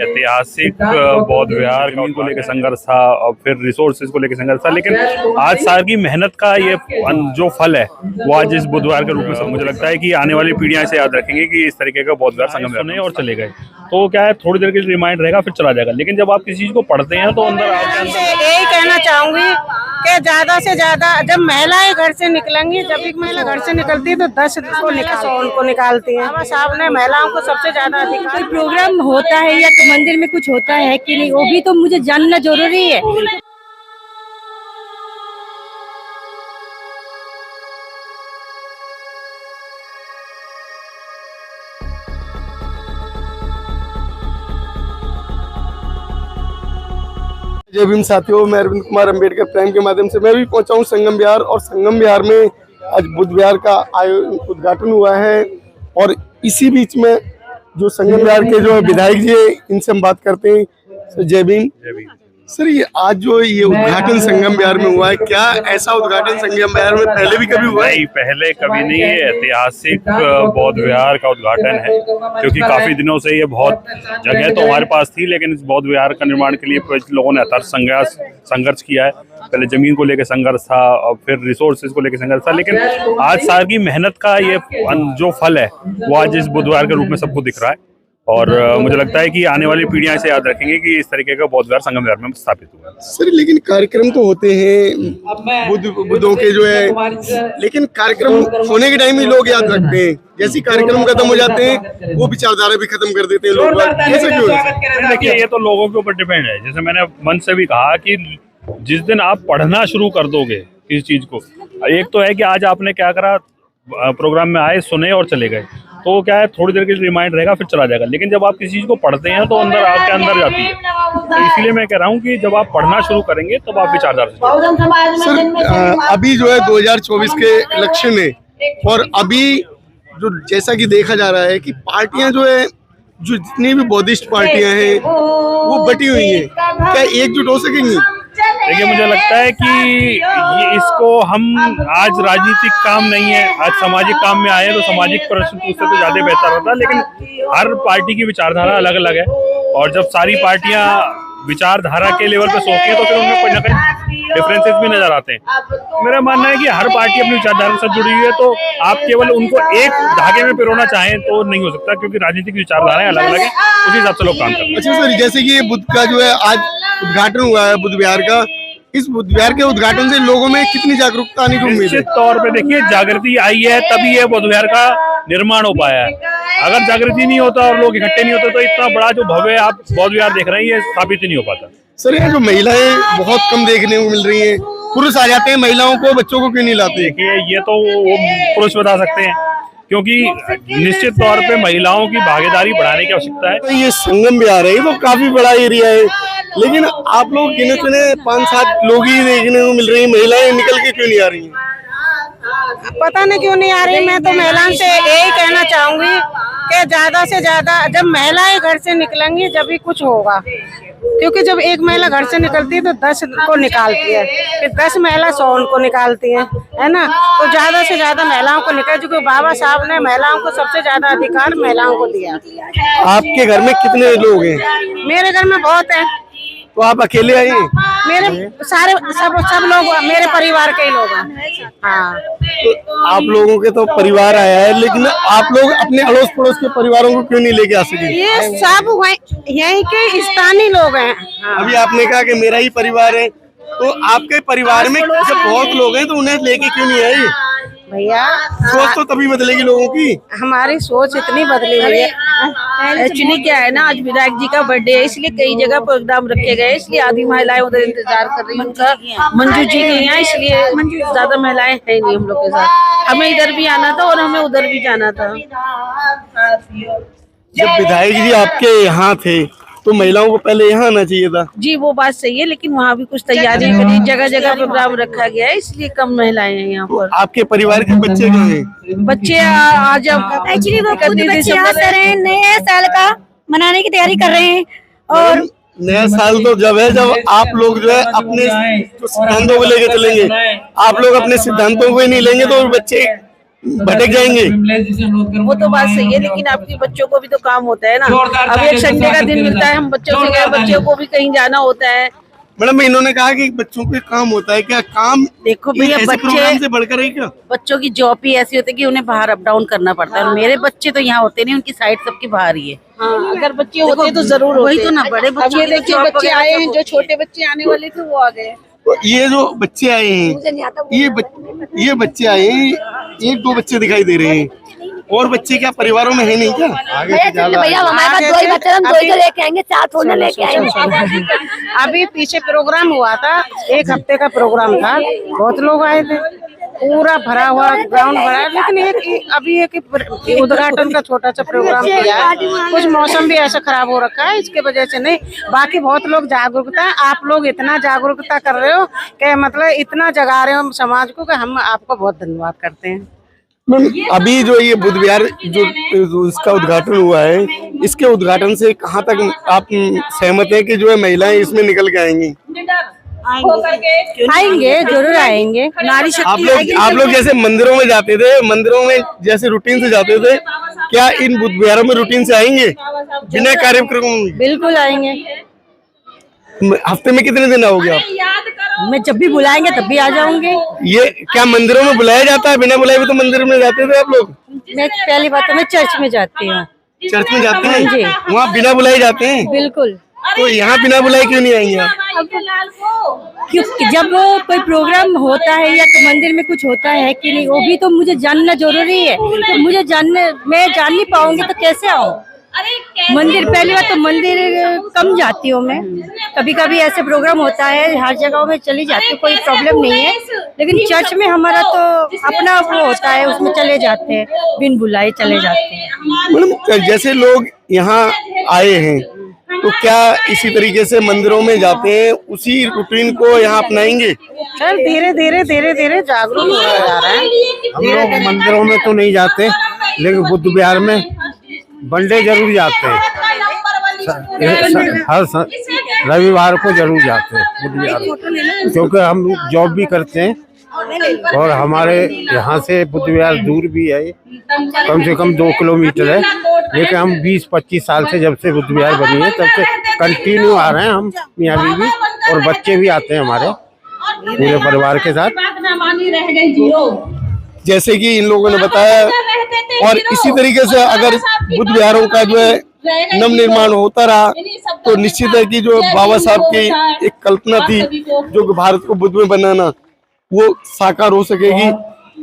ऐतिहासिक बौद्ध विहार को लेकर संघर्ष था और फिर रिसोर्सेज को लेकर संघर्ष था, लेकिन आज साल की मेहनत का ये जो फल है वो आज इस बुधवार के रूप में सब मुझे लगता है कि आने वाली पीढ़ियां इसे याद रखेंगी कि इस तरीके का बौद्ध विहार संगम सुने और चले गए तो क्या है, थोड़ी देर के लिए रिमाइंड रहेगा फिर चला जाएगा। लेकिन जब आप किसी चीज को पढ़ते हैं तो अंदर यही कहना चाहूंगी कि ज्यादा से ज्यादा जब महिलाएं घर से निकलेंगी, जब एक महिला घर से निकलती है तो 10 को निकालती है। बाबा साहब ने महिलाओं को सबसे ज्यादा अधिकार। कोई प्रोग्राम होता है या मंदिर में कुछ होता है कि नहीं, वो भी तो मुझे जानना जरूरी है। जय भीम साथियों, मैं अरविंद कुमार अम्बेडकर प्राइम के माध्यम से मैं भी पहुंचा हूं संगम विहार। और संगम विहार में आज बुद्ध विहार का उद्घाटन हुआ है और इसी बीच में जो संगम विहार के जो विधायक जी है इनसे हम बात करते हैं। सर जय भीम। सर, ये आज जो ये उद्घाटन संगम विहार में हुआ है, क्या ऐसा उद्घाटन संगम विहार में पहले भी कभी हुआ है? नहीं, पहले कभी नहीं। ये ऐतिहासिक बौद्ध विहार का उद्घाटन है क्योंकि काफी दिनों से ये बहुत जगह तो हमारे पास थी, लेकिन इस बौद्ध विहार का निर्माण के लिए लोगों ने अथक संघर्ष किया है। पहले जमीन को लेकर संघर्ष था और फिर रिसोर्सेज को लेकर संघर्ष था, लेकिन आज साल की मेहनत का ये जो फल है वो आज इस बुधवार के रूप में सबको दिख रहा है। और मुझे लगता है कि आने वाली पीढ़ियां इसे याद रखेंगी कि इस तरीके का बौद्ध विहार संगम विहार में स्थापित हुआ। सर, लेकिन कार्यक्रम तो होते हैं बुद्धों के जो है, लेकिन कार्यक्रम होने के टाइम ही लोग याद रखते हैं। जैसे कार्यक्रम खत्म हो जाते हैं वो विचारधारा भी खत्म कर देते हैं लोग। ऐसा क्यों है? देखिए, ये तो लोगों के ऊपर डिपेंड है। जैसे मैंने मंच से भी कहा कि जिस दिन आप पढ़ना शुरू कर दोगे इस चीज को, एक तो है कि आज आपने क्या करा, प्रोग्राम में आए, सुने और चले गए, तो क्या है, थोड़ी देर के लिए रिमाइंड रहेगा फिर चला जाएगा। लेकिन जब आप किसी चीज को पढ़ते हैं तो अंदर आपके अंदर जाती है। तो इसीलिए मैं कह रहा हूँ कि जब आप पढ़ना शुरू करेंगे तब आप विचारधारा से। सर, अभी जो है 2024 के इलेक्शन है और अभी जो जैसा कि देखा जा रहा है कि पार्टियां जो है, जो जितनी भी बौद्धिस्ट पार्टियां हैं वो बटी हुई हैं, क्या एकजुट हो सकेंगी? देखिए, मुझे लगता है कि ये इसको हम आज राजनीतिक काम नहीं है, आज सामाजिक काम में आए हैं तो सामाजिक प्रश्न पूछते तो ज्यादा बेहतर होता। लेकिन हर पार्टी की विचारधारा अलग अलग है और जब सारी पार्टियां विचारधारा के लेवल पे सोचती हैं तो फिर उनमें कोई ना कोई डिफरेंसेस भी नजर आते हैं। मेरा मानना है कि हर पार्टी अपनी विचारधारा के साथ जुड़ी हुई है, तो आप केवल उनको एक धागे में पिरोना चाहें तो नहीं हो सकता, क्योंकि राजनीतिक विचारधाराएं अलग अलग है, उसी हिसाब से लोग काम करते हैं। अच्छा सर, जैसे कि ये बुद्ध का जो है आज उद्घाटन हुआ है बुद्ध विहार का, इस बुद्ध विहार के उद्घाटन से लोगों में कितनी जागरूकता आने की उम्मीद है? निश्चित तौर पे देखिए, जागृति आई है तभी ये बुद्ध विहार का निर्माण हो पाया है। अगर जागृति नहीं होता और लोग इकट्ठे नहीं होते तो इतना बड़ा जो भव्य आप बौद्ध विहार देख रहे हैं ये स्थापित ही नहीं हो पाता। सर, ये जो महिलाएं बहुत कम देखने को मिल रही हैं, पुरुष आ जाते हैं, महिलाओं को, बच्चों को क्यों नहीं लाते? देखिए, ये तो वो पुरुष बता सकते हैं, क्योंकि निश्चित तौर पे महिलाओं की भागीदारी बढ़ाने की आवश्यकता है। तो ये संगम विहार है, ये तो काफी बड़ा एरिया है, लेकिन आप लोग गिने चुने 5-7 लोग ही देखने को मिल रही हैं, महिलाएं निकल के क्यों नहीं आ रही हैं? पता नहीं क्यों नहीं आ रही। मैं तो महिलाओं से यही कहना चाहूंगी कि ज्यादा से ज्यादा जब महिलाएं घर से निकलेंगी जब भी कुछ होगा, क्योंकि जब एक महिला घर से निकलती है तो 10 को निकालती है, फिर 10 महिला 100 को निकालती है ना। तो ज्यादा से ज्यादा महिलाओं को निकाल, क्योंकि बाबा साहब ने महिलाओं को सबसे ज्यादा अधिकार महिलाओं को दिया। आपके घर में कितने लोग हैं? मेरे घर में बहुत है। तो आप अकेले आई? मेरे सारे सब लोग मेरे परिवार के ही लोग हैं। हाँ, तो आप लोगों के तो परिवार आया है, लेकिन आप लोग अपने अड़ोस पड़ोस के परिवारों को क्यों नहीं लेके आ सके? ये सब यहीं के स्थानीय लोग हैं। हाँ। अभी आपने कहा कि मेरा ही परिवार है, तो आपके परिवार में जब बहुत लोग हैं तो उन्हें लेके क्यों नहीं आई? भैया, सोच तो तभी बदलेगी लोगों की। हमारी सोच इतनी बदली हुई है। एक्चुअली क्या है ना, आज विधायक जी का बर्थडे है, इसलिए कई जगह प्रोग्राम रखे गए, इसलिए आधी महिलाएं उधर इंतजार कर रही हैं उनका। मंजू जी के यहाँ, इसलिए ज्यादा महिलाएं है नहीं हम लोग के साथ। हमें इधर भी आना था और हमें उधर भी जाना था। जब विधायक जी आपके यहाँ थे तो महिलाओं को पहले यहाँ आना चाहिए था। जी, वो बात सही है, लेकिन वहाँ भी कुछ तैयारी करी, जगह जगह प्रोग्राम रखा गया है, इसलिए कम महिलाएं हैं यहाँ पर। आपके परिवार के बच्चे कहाँ हैं? बच्चे आज एक्चुअली वो खुद बच्चे आ रहे हैं, नए साल का मनाने की तैयारी कर रहे हैं। और नया साल तो जब है जब आप लोग जो है अपने सिद्धांतों को लेके चलेंगे। आप लोग अपने सिद्धांतों को ही नहीं लेंगे तो बच्चे भटक जाएंगे। वो तो बात सही है, लेकिन आपके बच्चों को भी तो काम होता है ना। अब एक संडे का दिन मिलता है, हम बच्चों से गए, बच्चों को भी कहीं जाना होता है। मैडम इन्होंने कहा कि बच्चों को काम होता है, क्या काम देखो भैया, ऐसे प्रोग्राम से बढ़कर है क्या? बच्चों की जॉब ही ऐसी होती है कि उन्हें बाहर अप डाउन करना पड़ता है। और मेरे बच्चे तो यहाँ होते नहीं, उनकी साइड सबकी बाहर ही है। अगर बच्चे होते तो जरूर वही तो ना, बड़े बच्चे देखिए, बच्चे आए हैं, जो छोटे बच्चे आने वाले थे वो आ गए। ये जो बच्चे आए हैं, ये बच्चे आए हैं, एक दो बच्चे दिखाई दे रहे हैं, और बच्चे क्या परिवारों में है नहीं क्या? भैया हमारे पास 2 ही बच्चे, हम 2 ही तो लेके आएंगे, 4 थोड़ा लेके आएंगे। अभी पीछे प्रोग्राम हुआ था, 1 हफ्ते का प्रोग्राम था, बहुत लोग आए थे, पूरा भरा हुआ ग्राउंड भरा। लेकिन अभी एक उद्घाटन का छोटा सा प्रोग्राम किया है। कुछ मौसम भी ऐसा खराब हो रखा है, इसके वजह से नहीं। बाकी बहुत लोग जागरूकता, आप लोग इतना जागरूकता कर रहे हो कि मतलब इतना जगा रहे हो समाज को, कि हम आपको बहुत धन्यवाद करते हैं। अभी जो ये बुध विहार जो इसका उद्घाटन हुआ है, इसके उद्घाटन से कहाँ तक आप सहमत हैं कि जो है महिलाएं इसमें निकल के आएंगी? आएंगे, जरूर आएंगे। नारी शक्ति आप लोग जैसे मंदिरों में जाते थे, मंदिरों में जैसे रूटीन से जाते थे, क्या इन बुध विहारों में रूटीन से आएंगे बिना कार्यक्रम? बिल्कुल आएंगे। हफ्ते में कितने दिन आओगे आप? मैं जब भी बुलाएंगे तब भी आ जाऊंगी। ये क्या मंदिरों में बुलाया जाता है? बिना बुलाए भी तो मंदिर में जाते थे आप लोग। मैं पहली बात तो मैं चर्च में जाती हूँ। चर्च में जाते हैं जी, वहाँ बिना बुलाए जाते हैं? बिल्कुल। तो यहाँ बिना बुलाए क्यों नहीं आएंगे आप? क्योंकि जब कोई प्रोग्राम होता है या तो मंदिर में कुछ होता है कि नहीं, वो भी तो मुझे जानना जरूरी है। तो मुझे मैं जान नहीं पाऊंगी तो कैसे आऊँ मंदिर? पहली बात तो मंदिर कम जाती हूँ मैं, कभी कभी ऐसे प्रोग्राम होता है, हर जगह में चली जाती हूँ, कोई प्रॉब्लम नहीं है। लेकिन चर्च में हमारा तो अपना वो होता है, उसमें चले जाते हैं, बिन बुलाए चले जाते हैं। मैडम जैसे लोग यहाँ आए हैं, तो क्या इसी तरीके से मंदिरों में जाते हैं, उसी रूटीन को यहाँ अपनाएंगे? सर धीरे धीरे जागरूक होता जा रहा है। हम लोग मंदिरों में तो नहीं जाते, लेकिन बुद्ध विहार में वनडे जरूर जाते हैं। हर रविवार को जरूर जाते हैं बुद्ध विहार, क्योंकि हम जॉब भी करते हैं और हमारे यहाँ से बुद्ध विहार दूर भी है, कम से कम 2 किलोमीटर है। लेकिन हम 20-25 साल से, जब से बुद्ध विहार बनी है तब से कंटिन्यू आ रहे हैं हम, मियाँ बीवी और बच्चे भी आते हैं हमारे पूरे परिवार के साथ। जैसे कि इन लोगों ने बताया, और इसी तरीके से अगर बुद्ध विहारों का जो है नव निर्माण होता रहा, तो निश्चित है कि जो बाबा साहब की एक कल्पना थी, जो भारत को बुद्ध में बनाना, वो साकार हो सकेगी।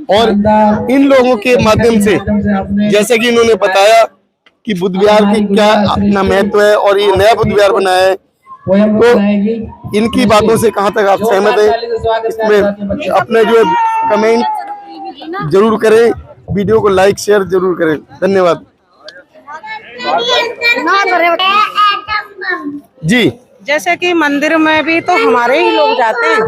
और इन लोगों के माध्यम से, जैसे कि इन्होंने बताया कि बुद्ध विहार की क्या अपना महत्व है और ये नया बुद्ध विहार बनाया है, तो इनकी बातों से कहाँ तक आप सहमत हैं, इसमें अपने जो है कमेंट जरूर करें, वीडियो को लाइक शेयर जरूर करें। धन्यवाद जी। जैसे कि मंदिर में भी तो हमारे ही लोग जाते हैं।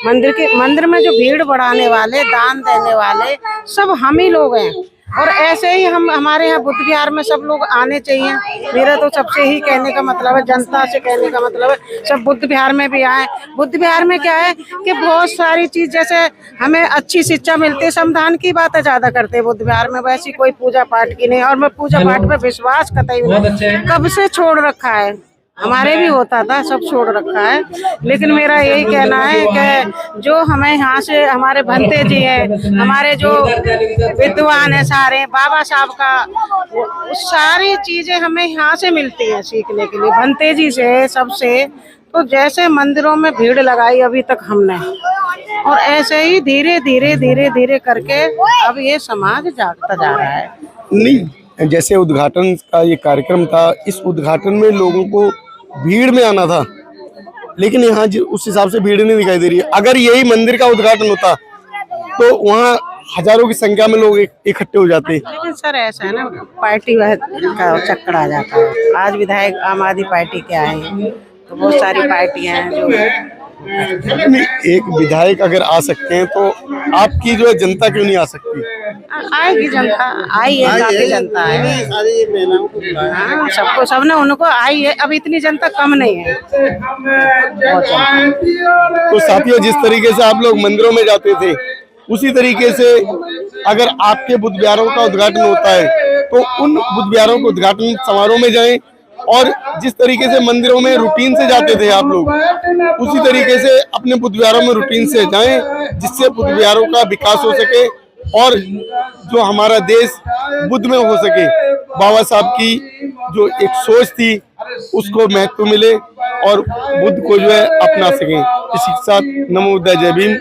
मंदिर में जो भीड़ बढ़ाने वाले, दान देने वाले, सब हम ही लोग हैं। और ऐसे ही हमारे यहाँ बुद्ध विहार में सब लोग आने चाहिए। मेरा तो सबसे ही कहने का मतलब है, जनता से कहने का मतलब है, सब बुद्ध विहार में भी आए। बुद्ध विहार में क्या है कि बहुत सारी चीज, जैसे हमें अच्छी शिक्षा मिलती है, संविधान की बातें ज्यादा करते हैं बुद्ध विहार में, वैसी कोई पूजा पाठ की नहीं। और मैं पूजा पाठ पे विश्वास कतई नहीं, कब से छोड़ रखा है। हमारे भी होता था, सब छोड़ रखा है। लेकिन मेरा यही कहना है कि जो हमें यहाँ से, हमारे भंते जी हैं, हमारे जो विद्वान है सारे, बाबा साहब का सारी चीजें हमें यहाँ से मिलती हैं सीखने के लिए, भंते जी से, सबसे। तो जैसे मंदिरों में भीड़ लगाई अभी तक हमने, और ऐसे ही धीरे धीरे करके अब ये समाज जागता जा रहा है। नहीं, जैसे उद्घाटन का ये कार्यक्रम था, इस उद्घाटन में लोगों को भीड़ में आना था, लेकिन यहाँ उस हिसाब से भीड़ नहीं दिखाई दे रही है। अगर यही मंदिर का उद्घाटन होता तो वहाँ हजारों की संख्या में लोग इकट्ठे हो जाते। लेकिन सर ऐसा है ना, पार्टी का चक्कर आ जाता है। आज विधायक आम आदमी पार्टी के आए हैं, तो बहुत सारी पार्टियां हैं जो एक विधायक अगर आ सकते हैं, तो आपकी जो है जनता क्यों नहीं आ सकती? आएगी जनता, आई है, काफी जनता है। हाँ, सबको, सबने उनको आई है। अब इतनी जनता कम नहीं है, बहुत जनता। तो साथियों, जिस तरीके से आप लोग मंदिरों में जाते थे, उसी तरीके से अगर आपके बुद्ध विहारों का उद्घाटन होता है तो उन बुद्ध विहारों के उद्घाटन समारोह में जाएं, और जिस तरीके से मंदिरों में रूटीन से जाते थे आप लोग, उसी तरीके से अपने बुद्ध विहारों में रूटीन से जाएं, जिससे बुद्ध विहारों का विकास हो सके और जो हमारा देश बुद्ध में हो सके। बाबा साहब की जो एक सोच थी उसको महत्व मिले और बुद्ध को जो है अपना सकें। इसी के साथ नमो बुद्धाय, जय भीम।